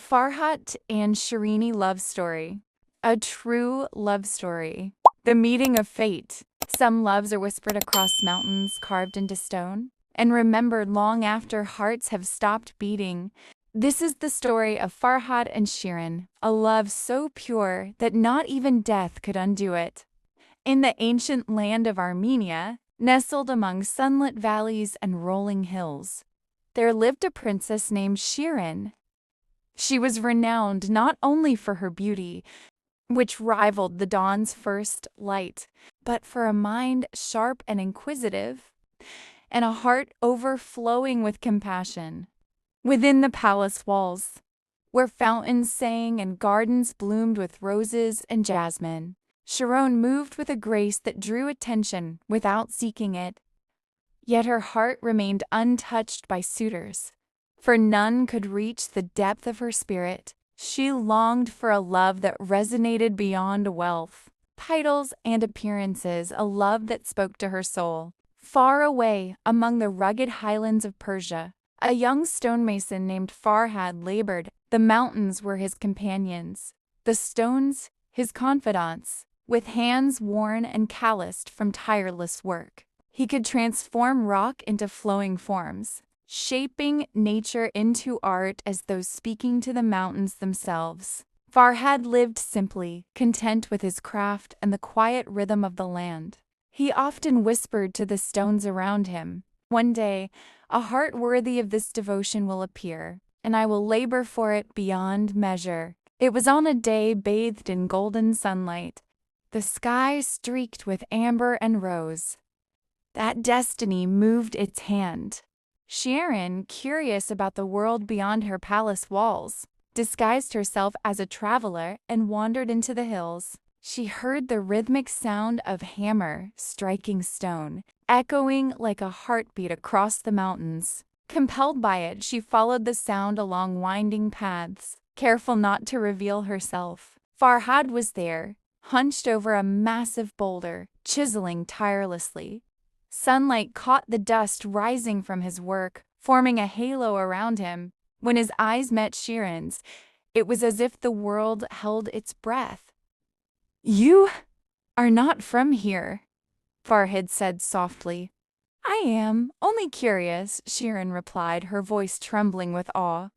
Farhad and Shirini love story. A true love story. The meeting of fate. Some loves are whispered across mountains carved into stone and remembered long after hearts have stopped beating. This is the story of Farhad and Shirin, a love so pure that not even death could undo it. In the ancient land of Armenia, nestled among sunlit valleys and rolling hills, there lived a princess named Shirin. She was renowned not only for her beauty, which rivaled the dawn's first light, but for a mind sharp and inquisitive, and a heart overflowing with compassion. Within the palace walls, where fountains sang and gardens bloomed with roses and jasmine, Sharon moved with a grace that drew attention without seeking it. Yet her heart remained untouched by suitors, for none could reach the depth of her spirit. She longed for a love that resonated beyond wealth, titles, and appearances, a love that spoke to her soul. Far away, among the rugged highlands of Persia, a young stonemason named Farhad labored. The mountains were his companions, the stones his confidants. With hands worn and calloused from tireless work, he could transform rock into flowing forms, shaping nature into art as though speaking to the mountains themselves. Farhad lived simply, content with his craft and the quiet rhythm of the land. He often whispered to the stones around him, "One day, a heart worthy of this devotion will appear, and I will labor for it beyond measure." It was on a day bathed in golden sunlight, the sky streaked with amber and rose, that destiny moved its hand. Shirin, curious about the world beyond her palace walls, disguised herself as a traveler and wandered into the hills. She heard the rhythmic sound of hammer striking stone, echoing like a heartbeat across the mountains. Compelled by it, she followed the sound along winding paths, careful not to reveal herself. Farhad was there, hunched over a massive boulder, chiseling tirelessly. Sunlight caught the dust rising from his work, forming a halo around him. When his eyes met Shirin's, it was as if the world held its breath. "You are not from here," Farhad said softly. "I am, only curious," Shirin replied, her voice trembling with awe.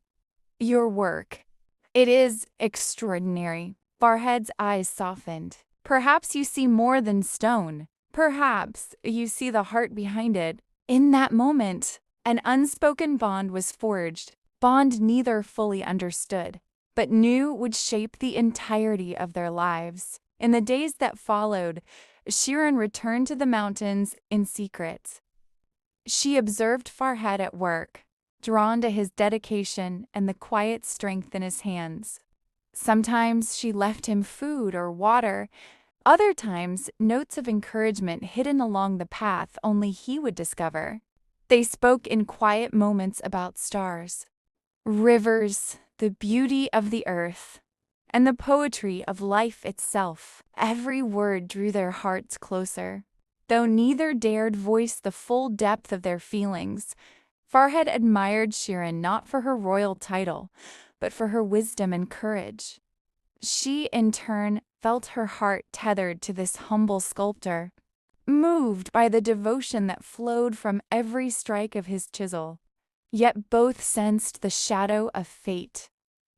"Your work. It is extraordinary." Farhad's eyes softened. "Perhaps you see more than stone. Perhaps you see the heart behind it." In that moment, an unspoken bond was forged, bond neither fully understood, but knew would shape the entirety of their lives. In the days that followed, Shirin returned to the mountains in secret. She observed Farhad at work, drawn to his dedication and the quiet strength in his hands. Sometimes she left him food or water, other times notes of encouragement hidden along the path only he would discover. They spoke in quiet moments about stars, rivers, the beauty of the earth, and the poetry of life itself. Every word drew their hearts closer. Though neither dared voice the full depth of their feelings, Farhad admired Shirin not for her royal title, but for her wisdom and courage. She, in turn, felt her heart tethered to this humble sculptor, moved by the devotion that flowed from every strike of his chisel. Yet both sensed the shadow of fate,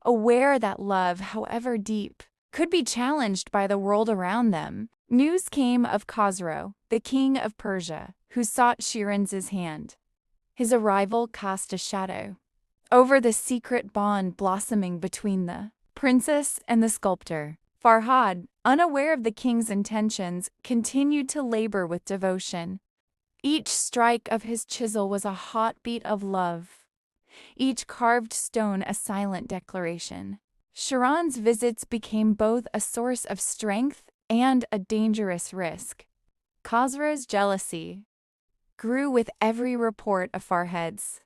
aware that love, however deep, could be challenged by the world around them. News came of Khosrow, the king of Persia, who sought Shirin's hand. His arrival cast a shadow over the secret bond blossoming between the princess and the sculptor. Farhad, unaware of the king's intentions, continued to labor with devotion. Each strike of his chisel was a heartbeat of love, each carved stone a silent declaration. Shirin's visits became both a source of strength and a dangerous risk. Khosrow's jealousy grew with every report of Farhad's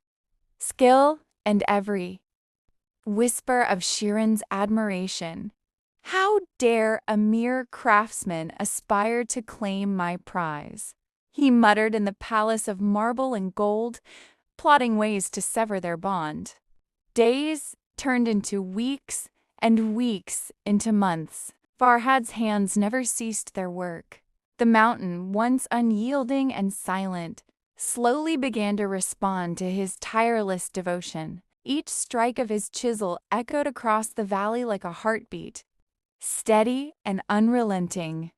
skill and every whisper of Shirin's admiration. "How dare a mere craftsman aspire to claim my prize?" he muttered in the palace of marble and gold, plotting ways to sever their bond. Days turned into weeks, and weeks into months. Farhad's hands never ceased their work. The mountain, once unyielding and silent, slowly began to respond to his tireless devotion. Each strike of his chisel echoed across the valley like a heartbeat, steady and unrelenting.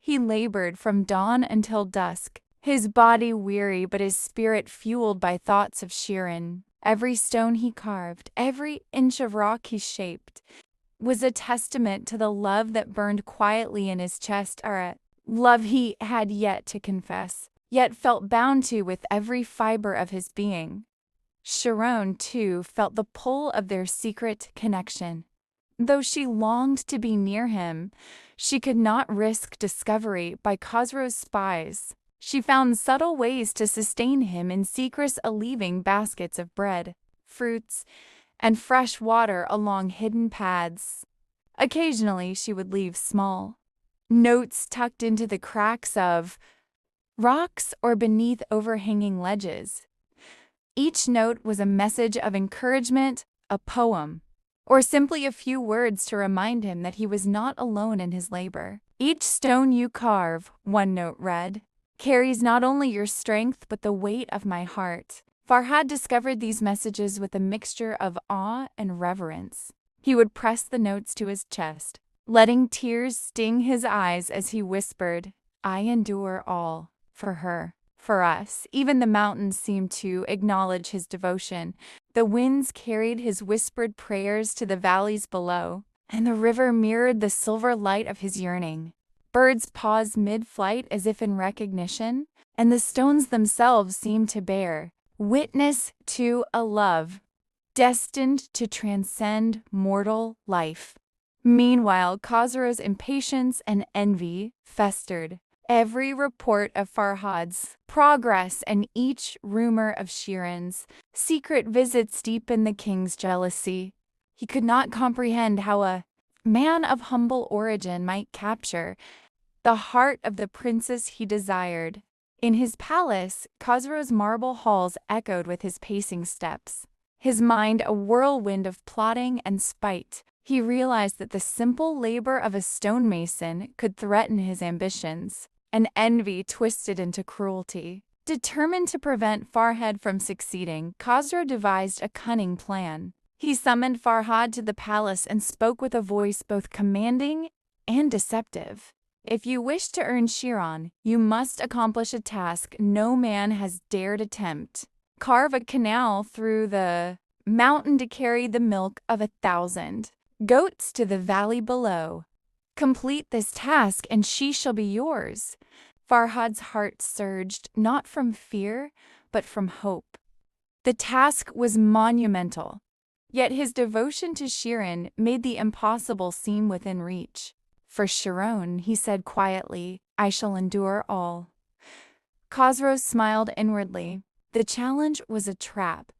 He labored from dawn until dusk, his body weary but his spirit fueled by thoughts of Shirin. Every stone he carved, every inch of rock he shaped, was a testament to the love that burned quietly in his chest, or a love he had yet to confess, yet felt bound to with every fiber of his being. Shirin, too, felt the pull of their secret connection. Though she longed to be near him, she could not risk discovery by Khosrow's spies. She found subtle ways to sustain him in secret, leaving baskets of bread, fruits, and fresh water along hidden paths. Occasionally she would leave small notes tucked into the cracks of rocks or beneath overhanging ledges. Each note was a message of encouragement, a poem, or simply a few words to remind him that he was not alone in his labor. "Each stone you carve," one note read, "carries not only your strength but the weight of my heart." Farhad discovered these messages with a mixture of awe and reverence. He would press the notes to his chest, letting tears sting his eyes as he whispered, "I endure all for her, for us." Even the mountains seemed to acknowledge his devotion. The winds carried his whispered prayers to the valleys below, and the river mirrored the silver light of his yearning. Birds paused mid-flight as if in recognition, and the stones themselves seemed to bear witness to a love destined to transcend mortal life. Meanwhile, Khosrow's impatience and envy festered. Every report of Farhad's progress and each rumor of Shirin's secret visits deepened the king's jealousy. He could not comprehend how a man of humble origin might capture the heart of the princess he desired. In his palace, Khosrow's marble halls echoed with his pacing steps, his mind a whirlwind of plotting and spite. He realized that the simple labor of a stonemason could threaten his ambitions, and envy twisted into cruelty. Determined to prevent Farhad from succeeding, Khosrow devised a cunning plan. He summoned Farhad to the palace and spoke with a voice both commanding and deceptive. "If you wish to earn Shirin, you must accomplish a task no man has dared attempt. Carve a canal through the mountain to carry the milk of 1,000 goats to the valley below. Complete this task and she shall be yours." Farhad's heart surged, not from fear, but from hope. The task was monumental, yet his devotion to Shirin made the impossible seem within reach. "For Shirin," he said quietly, "I shall endure all." Khosrow smiled inwardly. The challenge was a trap,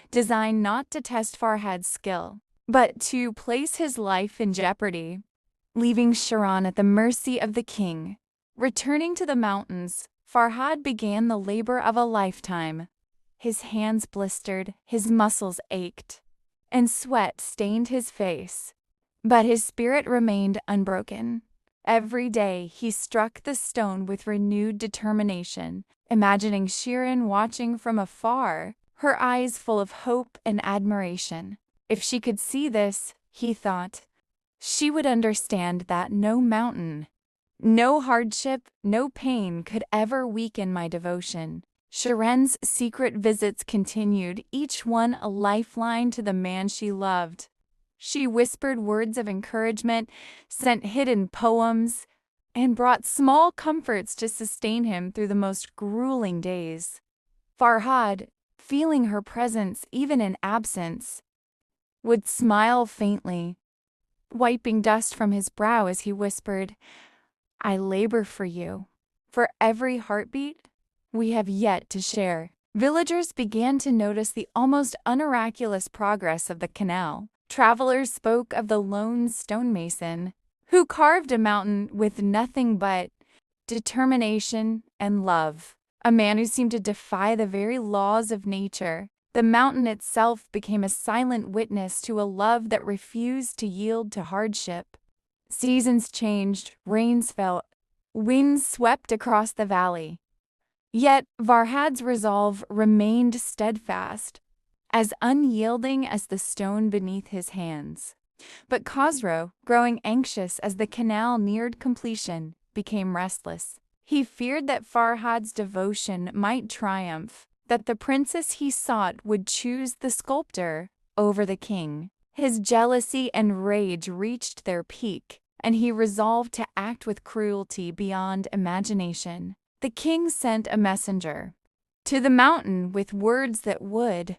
designed not to test Farhad's skill, but to place his life in jeopardy. Leaving Shirin at the mercy of the king, returning to the mountains, Farhad began the labor of a lifetime. His hands blistered, his muscles ached, and sweat stained his face. But his spirit remained unbroken. Every day he struck the stone with renewed determination, imagining Shirin watching from afar, her eyes full of hope and admiration. If she could see this, he thought, she would understand that no mountain, no hardship, no pain could ever weaken my devotion. Shirin's secret visits continued, each one a lifeline to the man she loved. She whispered words of encouragement, sent hidden poems, and brought small comforts to sustain him through the most grueling days. Farhad, feeling her presence even in absence, would smile faintly, wiping dust from his brow as he whispered, "I labor for you, for every heartbeat we have yet to share." Villagers began to notice the almost unmiraculous progress of the canal. Travelers spoke of the lone stonemason who carved a mountain with nothing but determination and love, a man who seemed to defy the very laws of nature. The mountain itself became a silent witness to a love that refused to yield to hardship. Seasons changed, rains fell, winds swept across the valley. Yet Farhad's resolve remained steadfast, as unyielding as the stone beneath his hands. But Khosrow, growing anxious as the canal neared completion, became restless. He feared that Farhad's devotion might triumph, that the princess he sought would choose the sculptor over the king. His jealousy and rage reached their peak, and he resolved to act with cruelty beyond imagination. The king sent a messenger to the mountain with words that would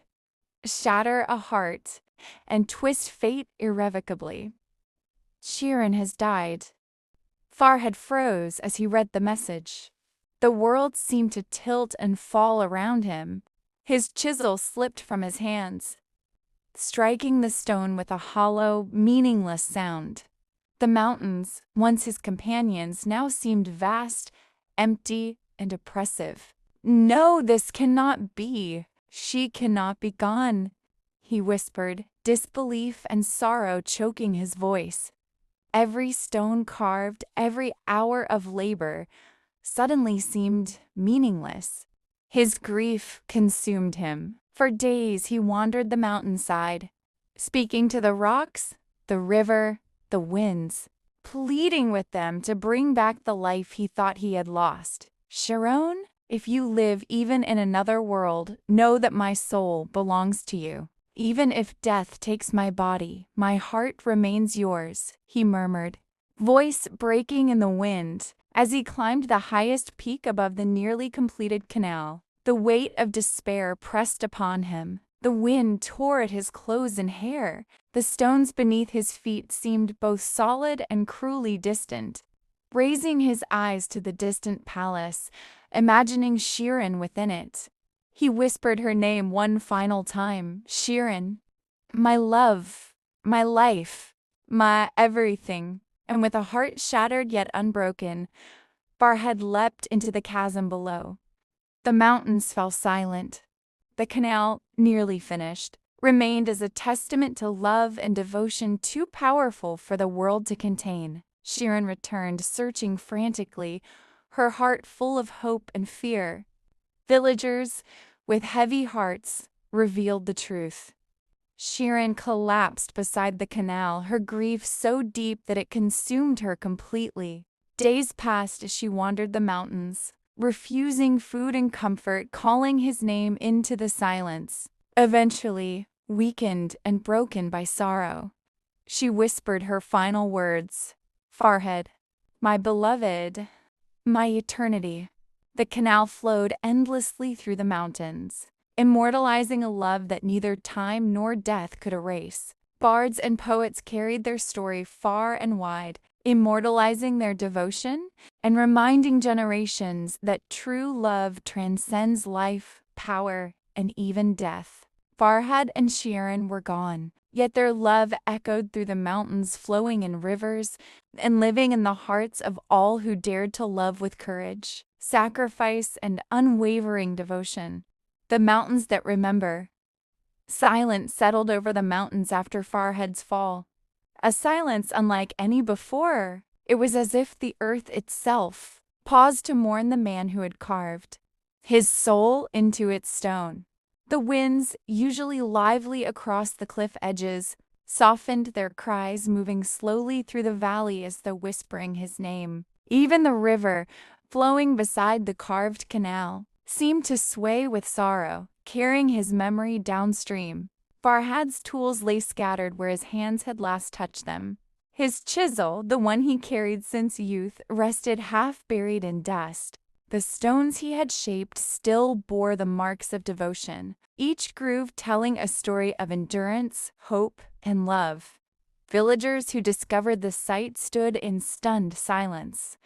shatter a heart and twist fate irrevocably. Shirin has died. Farhad froze as he read the message. The world seemed to tilt and fall around him. His chisel slipped from his hands, striking the stone with a hollow, meaningless sound. The mountains, once his companions, now seemed vast, empty, and oppressive. "No, this cannot be. She cannot be gone," he whispered, disbelief and sorrow choking his voice. Every stone carved, every hour of labor, suddenly seemed meaningless. His grief consumed him. For days he wandered the mountainside, speaking to the rocks, the river, the winds, pleading with them to bring back the life he thought he had lost. "Sharon, if you live even in another world, know that my soul belongs to you. Even if death takes my body, my heart remains yours," he murmured, voice breaking in the wind. As he climbed the highest peak above the nearly completed canal, the weight of despair pressed upon him. The wind tore at his clothes and hair. The stones beneath his feet seemed both solid and cruelly distant. Raising his eyes to the distant palace, imagining Shirin within it, he whispered her name one final time. "Shirin, my love, my life, my everything." And with a heart shattered yet unbroken, Farhad leapt into the chasm below. The mountains fell silent. The canal, nearly finished, remained as a testament to love and devotion too powerful for the world to contain. Shirin returned, searching frantically, her heart full of hope and fear. Villagers, with heavy hearts, revealed the truth. Shirin collapsed beside the canal, her grief so deep that it consumed her completely. Days passed as she wandered the mountains, refusing food and comfort, calling his name into the silence. Eventually, weakened and broken by sorrow, she whispered her final words, "Farhad, my beloved, my eternity." The canal flowed endlessly through the mountains, immortalizing a love that neither time nor death could erase. Bards and poets carried their story far and wide, immortalizing their devotion and reminding generations that true love transcends life, power, and even death. Farhad and Shirin were gone, yet their love echoed through the mountains, flowing in rivers and living in the hearts of all who dared to love with courage, sacrifice, and unwavering devotion. The mountains that remember. Silence settled over the mountains after Farhad's fall. A silence unlike any before. It was as if the earth itself paused to mourn the man who had carved his soul into its stone. The winds, usually lively across the cliff edges, softened their cries, moving slowly through the valley as though whispering his name. Even the river, flowing beside the carved canal, seemed to sway with sorrow, carrying his memory downstream. Farhad's tools lay scattered where his hands had last touched them. His chisel, the one he carried since youth, rested half buried in dust. The stones he had shaped still bore the marks of devotion, each groove telling a story of endurance, hope, and love. Villagers who discovered the site stood in stunned silence,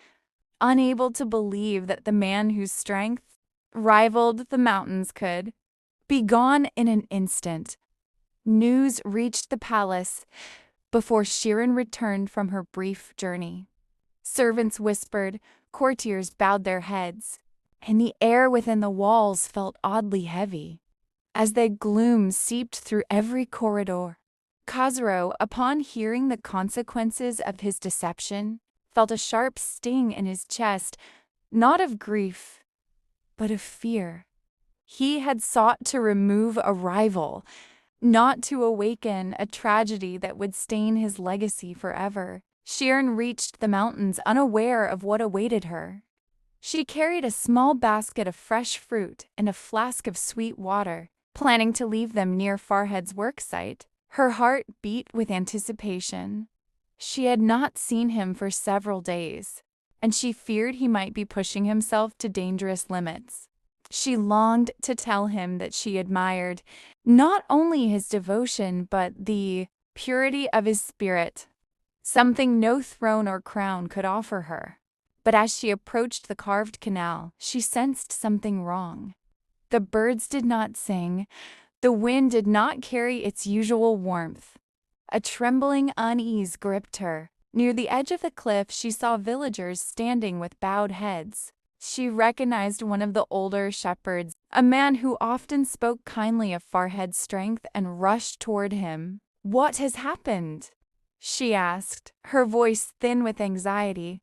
unable to believe that the man whose strength rivaled the mountains could be gone in an instant. News reached the palace before Shirin returned from her brief journey. Servants whispered, courtiers bowed their heads, and the air within the walls felt oddly heavy. as the gloom seeped through every corridor. Khosrow, upon hearing the consequences of his deception, felt a sharp sting in his chest, not of grief, but of fear. He had sought to remove a rival, not to awaken a tragedy that would stain his legacy forever. Shirin reached the mountains unaware of what awaited her. She carried a small basket of fresh fruit and a flask of sweet water, planning to leave them near Farhad's worksite. Her heart beat with anticipation. She had not seen him for several days, and she feared he might be pushing himself to dangerous limits. She longed to tell him that she admired not only his devotion but the purity of his spirit, something no throne or crown could offer her. But as she approached the carved canal, she sensed something wrong. The birds did not sing. The wind did not carry its usual warmth. A trembling unease gripped her. Near the edge of the cliff, she saw villagers standing with bowed heads. She recognized one of the older shepherds, a man who often spoke kindly of Farhad's strength, and rushed toward him. "What has happened?" she asked, her voice thin with anxiety.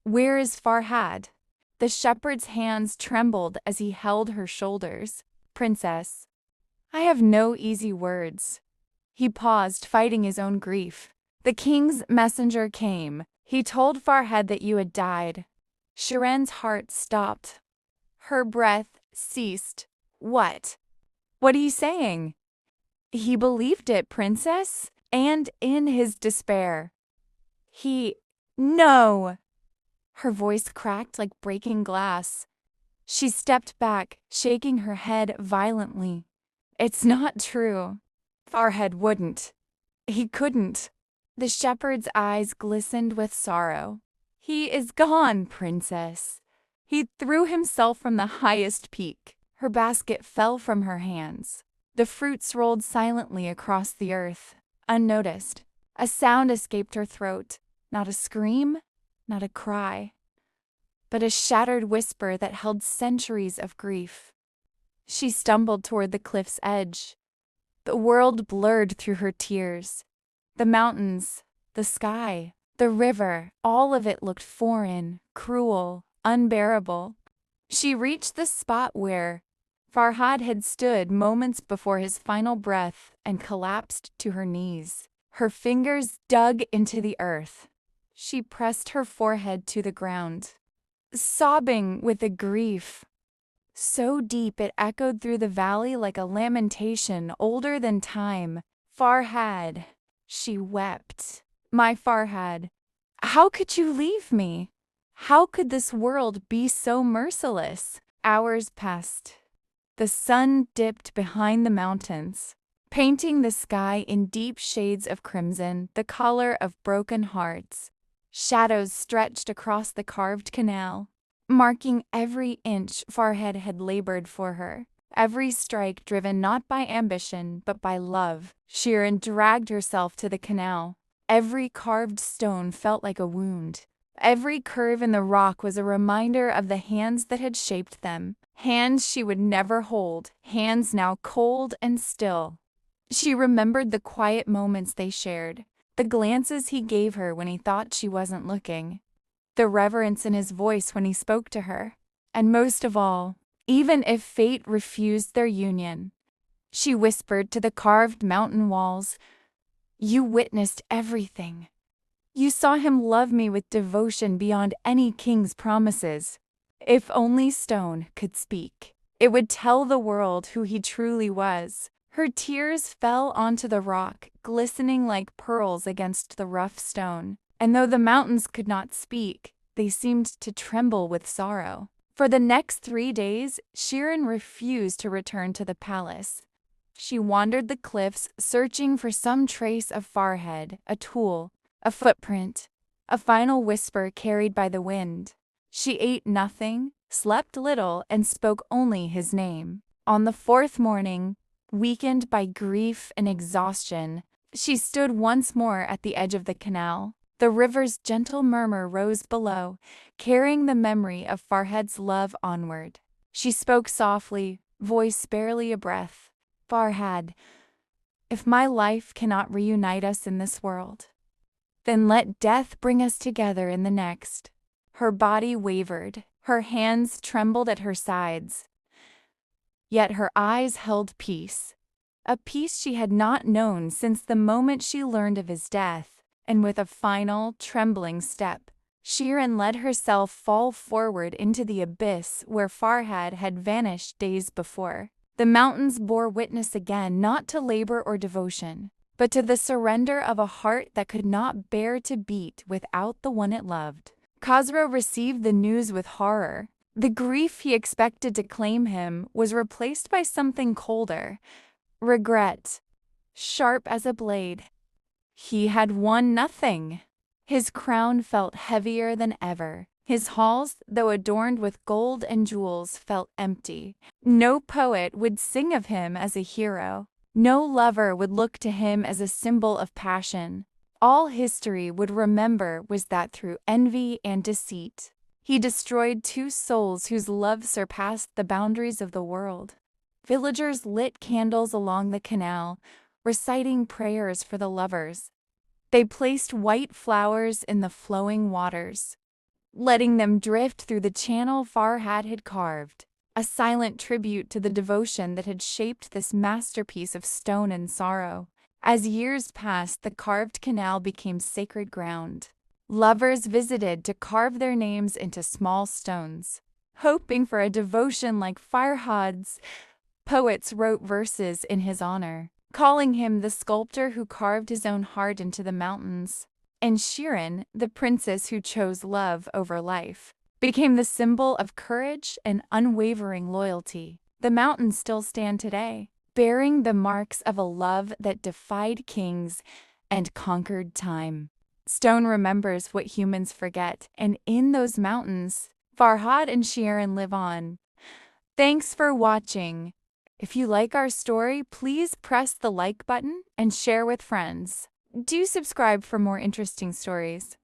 "Where is Farhad?" The shepherd's hands trembled as he held her shoulders. "Princess, I have no easy words." He paused, fighting his own grief. "The king's messenger came. He told Farhad that you had died." Shirin's heart stopped. Her breath ceased. What are you saying?" "He believed it, princess." And in his despair, No! Her voice cracked like breaking glass. She stepped back, shaking her head violently. "It's not true. Farhad wouldn't. He couldn't." The shepherd's eyes glistened with sorrow. "He is gone, princess. He threw himself from the highest peak." Her basket fell from her hands. The fruits rolled silently across the earth, unnoticed. A sound escaped her throat, not a scream, not a cry, but a shattered whisper that held centuries of grief. She stumbled toward the cliff's edge. The world blurred through her tears. The mountains, the sky, the river, all of it looked foreign, cruel, unbearable. She reached the spot where Farhad had stood moments before his final breath and collapsed to her knees. Her fingers dug into the earth. She pressed her forehead to the ground, sobbing with a grief so deep it echoed through the valley like a lamentation older than time. "Farhad," she wept. "My Farhad, how could you leave me? How could this world be so merciless?" Hours passed. The sun dipped behind the mountains, painting the sky in deep shades of crimson, the color of broken hearts. Shadows stretched across the carved canal, marking every inch Farhad had labored for her, every strike driven not by ambition but by love. Shirin dragged herself to the canal. Every carved stone felt like a wound. Every curve in the rock was a reminder of the hands that had shaped them, hands she would never hold, hands now cold and still. She remembered the quiet moments they shared, the glances he gave her when he thought she wasn't looking, the reverence in his voice when he spoke to her, and most of all, even if fate refused their union, she whispered to the carved mountain walls, "You witnessed everything. You saw him love me with devotion beyond any king's promises. If only stone could speak, it would tell the world who he truly was." Her tears fell onto the rock, glistening like pearls against the rough stone. And though the mountains could not speak, they seemed to tremble with sorrow. For the next 3 days, Shirin refused to return to the palace. She wandered the cliffs, searching for some trace of Farhad, a tool, a footprint, a final whisper carried by the wind. She ate nothing, slept little, and spoke only his name. On the 4th morning, weakened by grief and exhaustion, she stood once more at the edge of the canal. The river's gentle murmur rose below, carrying the memory of Farhad's love onward. She spoke softly, voice barely a breath. Farhad, if my life cannot reunite us in this world, then let death bring us together in the next. Her body wavered, her hands trembled at her sides, yet her eyes held peace, a peace she had not known since the moment she learned of his death, and with a final, trembling step, Shirin let herself fall forward into the abyss where Farhad had vanished days before. The mountains bore witness again not to labor or devotion, but to the surrender of a heart that could not bear to beat without the one it loved. Khosrow received the news with horror. The grief he expected to claim him was replaced by something colder, regret, sharp as a blade. He had won nothing. His crown felt heavier than ever. His halls, though adorned with gold and jewels, felt empty. No poet would sing of him as a hero. No lover would look to him as a symbol of passion. All history would remember was that through envy and deceit, he destroyed two souls whose love surpassed the boundaries of the world. Villagers lit candles along the canal, reciting prayers for the lovers. They placed white flowers in the flowing waters, letting them drift through the channel Farhad had carved, a silent tribute to the devotion that had shaped this masterpiece of stone and sorrow. As years passed, the carved canal became sacred ground. Lovers visited to carve their names into small stones, hoping for a devotion like Farhad's. Poets wrote verses in his honor, calling him the sculptor who carved his own heart into the mountains. And Shirin, the princess who chose love over life, became the symbol of courage and unwavering loyalty. The mountains still stand today, bearing the marks of a love that defied kings and conquered time. Stone remembers what humans forget, and in those mountains, Farhad and Shirin live on. Thanks for watching. If you like our story, please press the like button and share with friends. Do subscribe for more interesting stories.